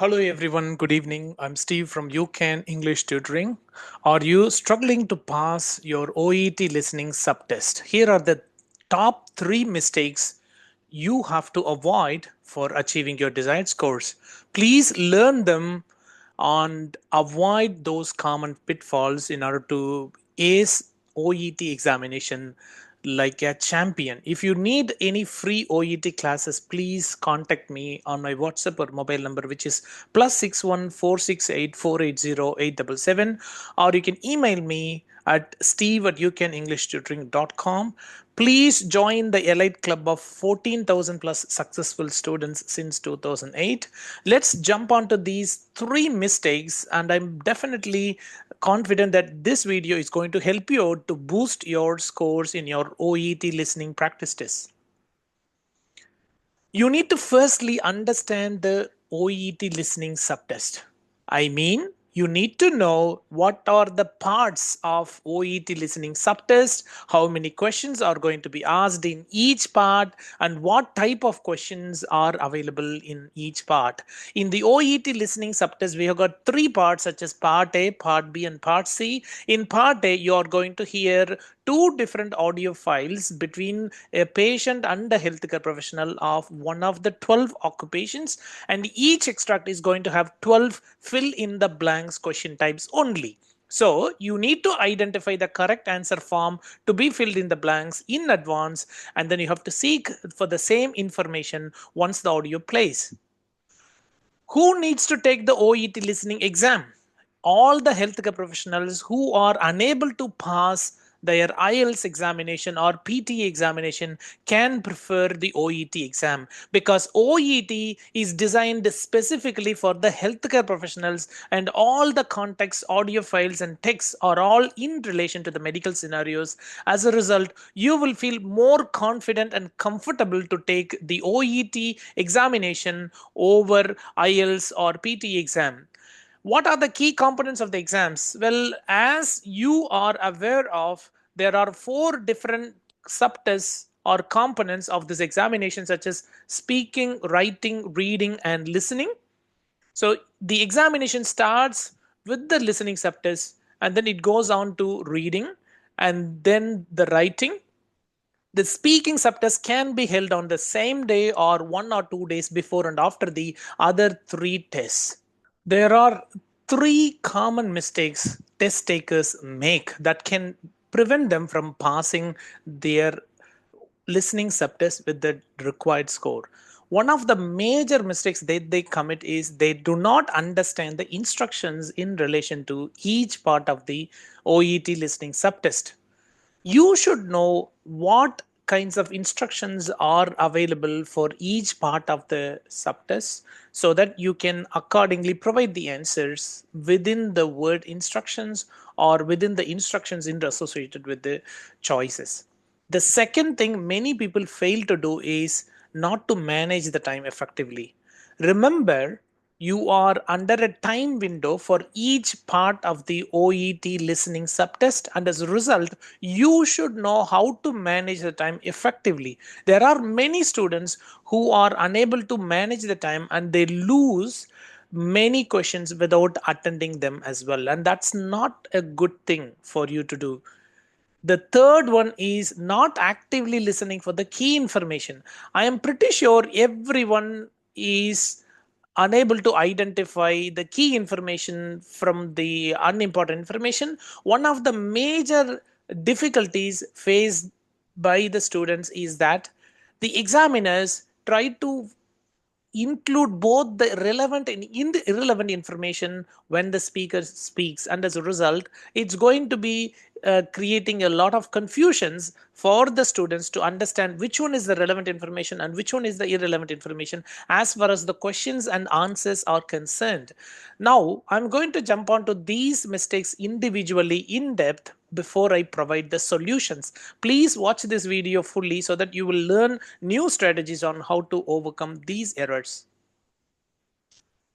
Hello everyone, good evening. I'm Steve from UCAN English Tutoring. Are you struggling to pass your OET listening subtest? Here are the top 3 mistakes you have to avoid for achieving your desired scores. Please learn them and avoid those common pitfalls in order to ace OET examination like a champion. If you need any free OET classes, please contact me on my WhatsApp or mobile number, which is +61 468 480 877, or you can email me at steve@ucanenglishtutoring.com. Please join the elite club of 14,000 plus successful students since 2008. Let's jump onto these 3 mistakes, and I'm definitely confident that this video is going to help you out to boost your scores in your OET listening practice test. You need to firstly understand the OET listening subtest. I mean, you need to know what are the parts of OET listening subtest, how many questions are going to be asked in each part, and what type of questions are available in each part. In the OET listening subtest, we have got 3 parts such as part A, part B, and part C. In part A, you are going to hear 2 different audio files between a patient and a healthcare professional of one of the 12 occupations, and each extract is going to have 12 fill in the blanks question types only. So you need to identify the correct answer form to be filled in the blanks in advance, and then you have to seek for the same information once the audio plays. Who needs to take the OET listening exam? All the healthcare professionals who are unable to pass their IELTS examination or PT examination can prefer the OET exam, because OET is designed specifically for the healthcare professionals, and all the context, audio files, and texts are all in relation to the medical scenarios. As a result, you will feel more confident and comfortable to take the OET examination over IELTS or PT exam. What are the key components of the exams? Well, as you are aware of, there are 4 different subtests or components of this examination, such as speaking, writing, reading, and listening. So the examination starts with the listening subtest, and then it goes on to reading, and then the writing. The speaking subtest can be held on the same day or 1 or 2 days before and after the other 3 tests. There are 3 common mistakes test takers make that can prevent them from passing their listening subtest with the required score. One of the major mistakes they commit is they do not understand the instructions in relation to each part of the OET listening subtest. You should know what kinds of instructions are available for each part of the subtest, so that you can accordingly provide the answers within the word instructions or within the instructions associated with the choices. The second thing many people fail to do is not to manage the time effectively. Remember, you are under a time window for each part of the OET listening subtest, and as a result, you should know how to manage the time effectively. There are many students who are unable to manage the time, and they lose many questions without attending them as well, and that's not a good thing for you to do. The third one is not actively listening for the key information. I am pretty sure everyone is unable to identify the key information from the unimportant information. One of the major difficulties faced by the students is that the examiners try to include both the relevant and irrelevant information when the speaker speaks, and as a result, it's going to be creating a lot of confusions for the students to understand which one is the relevant information and which one is the irrelevant information as far as the questions and answers are concerned. Now I'm going to jump onto these mistakes individually in depth before I provide the solutions. Please watch this video fully so that you will learn new strategies on how to overcome these errors.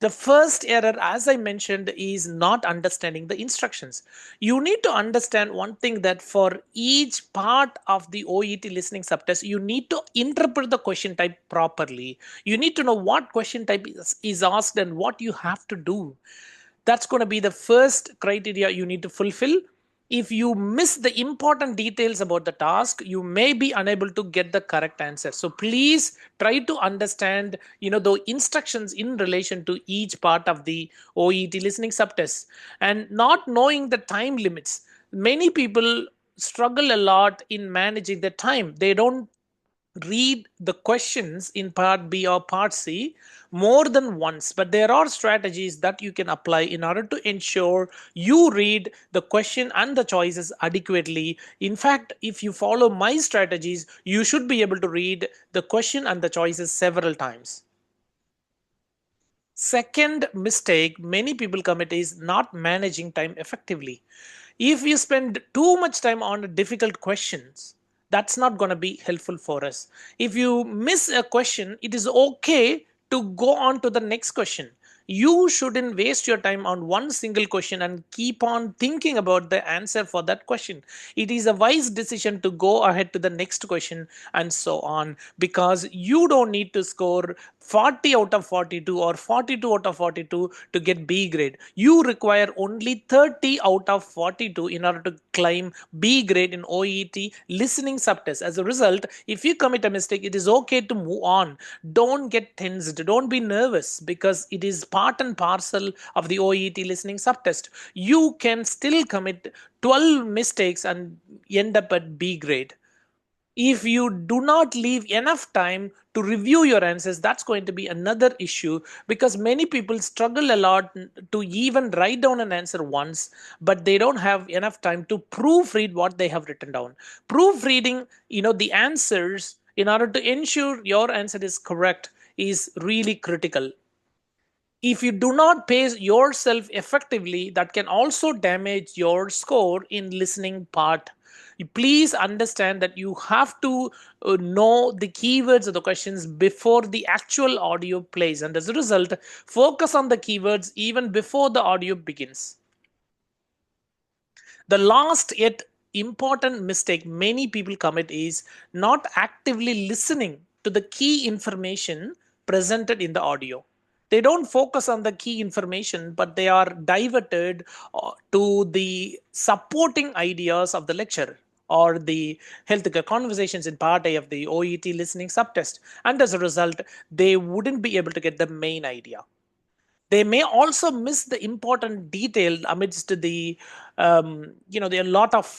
The first error, as I mentioned, is not understanding the instructions. You need to understand one thing, that for each part of the OET listening subtest, you need to interpret the question type properly. You need to know what question type is asked and what you have to do. That's going to be the first criteria you need to fulfill. If you miss the important details about the task, you may be unable to get the correct answer. So please try to understand, the instructions in relation to each part of the OET listening subtest. And not knowing the time limits, many people struggle a lot in managing the time. They don't read the questions in part B or part C more than once, but there are strategies that you can apply in order to ensure you read the question and the choices adequately. In fact, if you follow my strategies, you should be able to read the question and the choices several times. Second mistake many people commit is not managing time effectively. If you spend too much time on difficult questions, that's not going to be helpful for us. If you miss a question, it is okay to go on to the next question. You shouldn't waste your time on one single question and keep on thinking about the answer for that question. It is a wise decision to go ahead to the next question and so on, because you don't need to score 40 out of 42 or 42 out of 42 to get B grade. You require only 30 out of 42 in order to climb B grade in OET listening subtest. As a result, if you commit a mistake, it is okay to move on. Don't get tensed. Don't be nervous, because it is part and parcel of the OET listening subtest. You can still commit 12 mistakes and end up at B grade. If you do not leave enough time to review your answers, that's going to be another issue, because many people struggle a lot to even write down an answer once, but they don't have enough time to proofread what they have written down. Proofreading, the answers in order to ensure your answer is correct is really critical. If you do not pace yourself effectively, that can also damage your score in listening part. Please understand that you have to know the keywords of the questions before the actual audio plays, and as a result, focus on the keywords even before the audio begins. The last yet important mistake many people commit is not actively listening to the key information presented in the audio. They don't focus on the key information, but they are diverted to the supporting ideas of the lecture or the healthcare conversations in part A of the OET listening subtest. And as a result, they wouldn't be able to get the main idea. They may also miss the important detail amidst the there are a lot of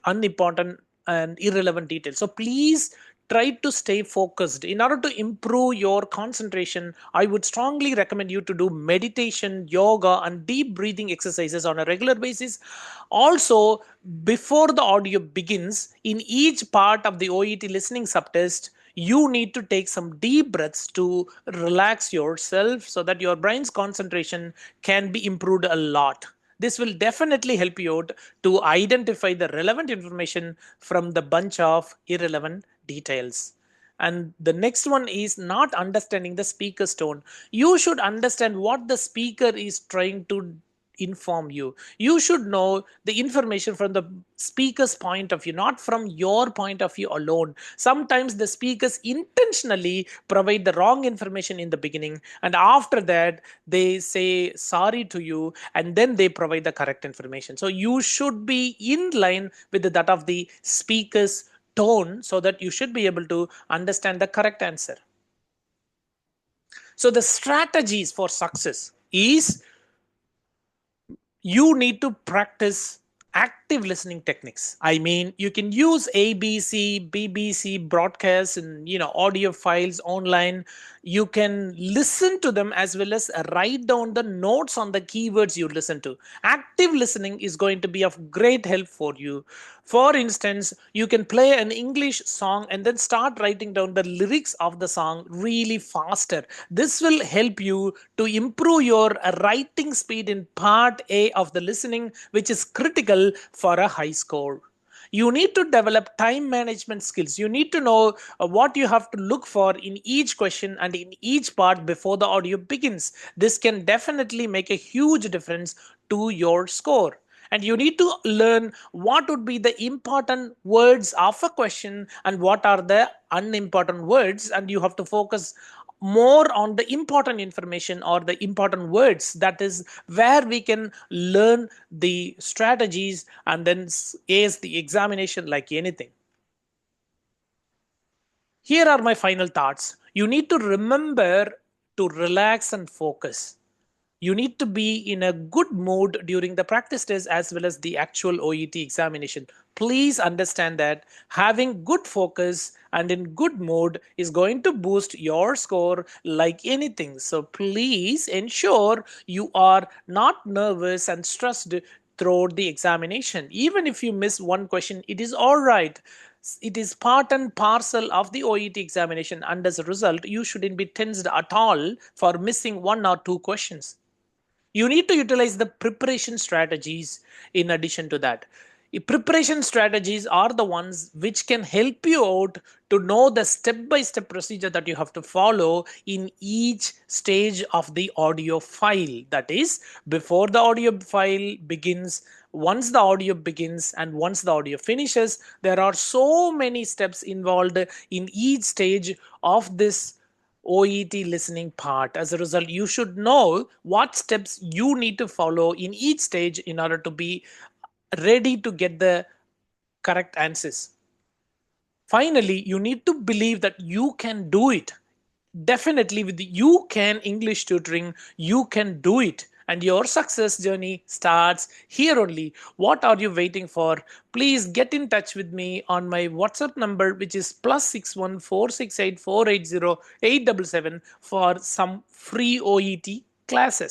unimportant and irrelevant details. So please try to stay focused. In order to improve your concentration, I would strongly recommend you to do meditation, yoga, and deep breathing exercises on a regular basis. Also, before the audio begins, in each part of the OET listening subtest, you need to take some deep breaths to relax yourself so that your brain's concentration can be improved a lot. This will definitely help you out to identify the relevant information from the bunch of irrelevant details. And the next one is not understanding the speaker's tone. You should understand what the speaker is trying to inform you. You should know the information from the speaker's point of view, not from your point of view alone. Sometimes the speakers intentionally provide the wrong information in the beginning, and after that they say sorry to you, and then they provide the correct information. So you should be in line with that of the speaker's tone, so that you should be able to understand the correct answer. So the strategies for success is you need to practice active listening techniques. I mean, you can use ABC, BBC broadcasts and audio files online. You can listen to them as well as write down the notes on the keywords you listen to. Active listening is going to be of great help for you. For instance, you can play an English song and then start writing down the lyrics of the song really faster. This will help you to improve your writing speed in part A of the listening, which is critical for a high score. You need to develop time management skills. You need to know what you have to look for in each question and in each part before the audio begins. This can definitely make a huge difference to your score. And you need to learn what would be the important words of a question and what are the unimportant words, and you have to focus more on the important information or the important words. That is where we can learn the strategies and then ace the examination like anything. Here are my final thoughts. You need to remember to relax and focus. You need to be in a good mood during the practice test as well as the actual OET examination. Please understand that having good focus and in good mood is going to boost your score like anything. So please ensure you are not nervous and stressed throughout the examination. Even if you miss one question, it is all right. It is part and parcel of the OET examination, and as a result, you shouldn't be tensed at all for missing one or two questions. You need to utilize the preparation strategies in addition to that. Preparation strategies are the ones which can help you out to know the step by step procedure that you have to follow in each stage of the audio file. That is, before the audio file begins, once the audio begins, and once the audio finishes. There are so many steps involved in each stage of this OET listening part. As a result, you should know what steps you need to follow in each stage in order to be ready to get the correct answers. Finally, you need to believe that you can do it. Definitely, with the UCAN English tutoring, you can do it. And your success journey starts here only. What are you waiting for? Please get in touch with me on my WhatsApp number, which is +61 468 480 877 for some free OET classes.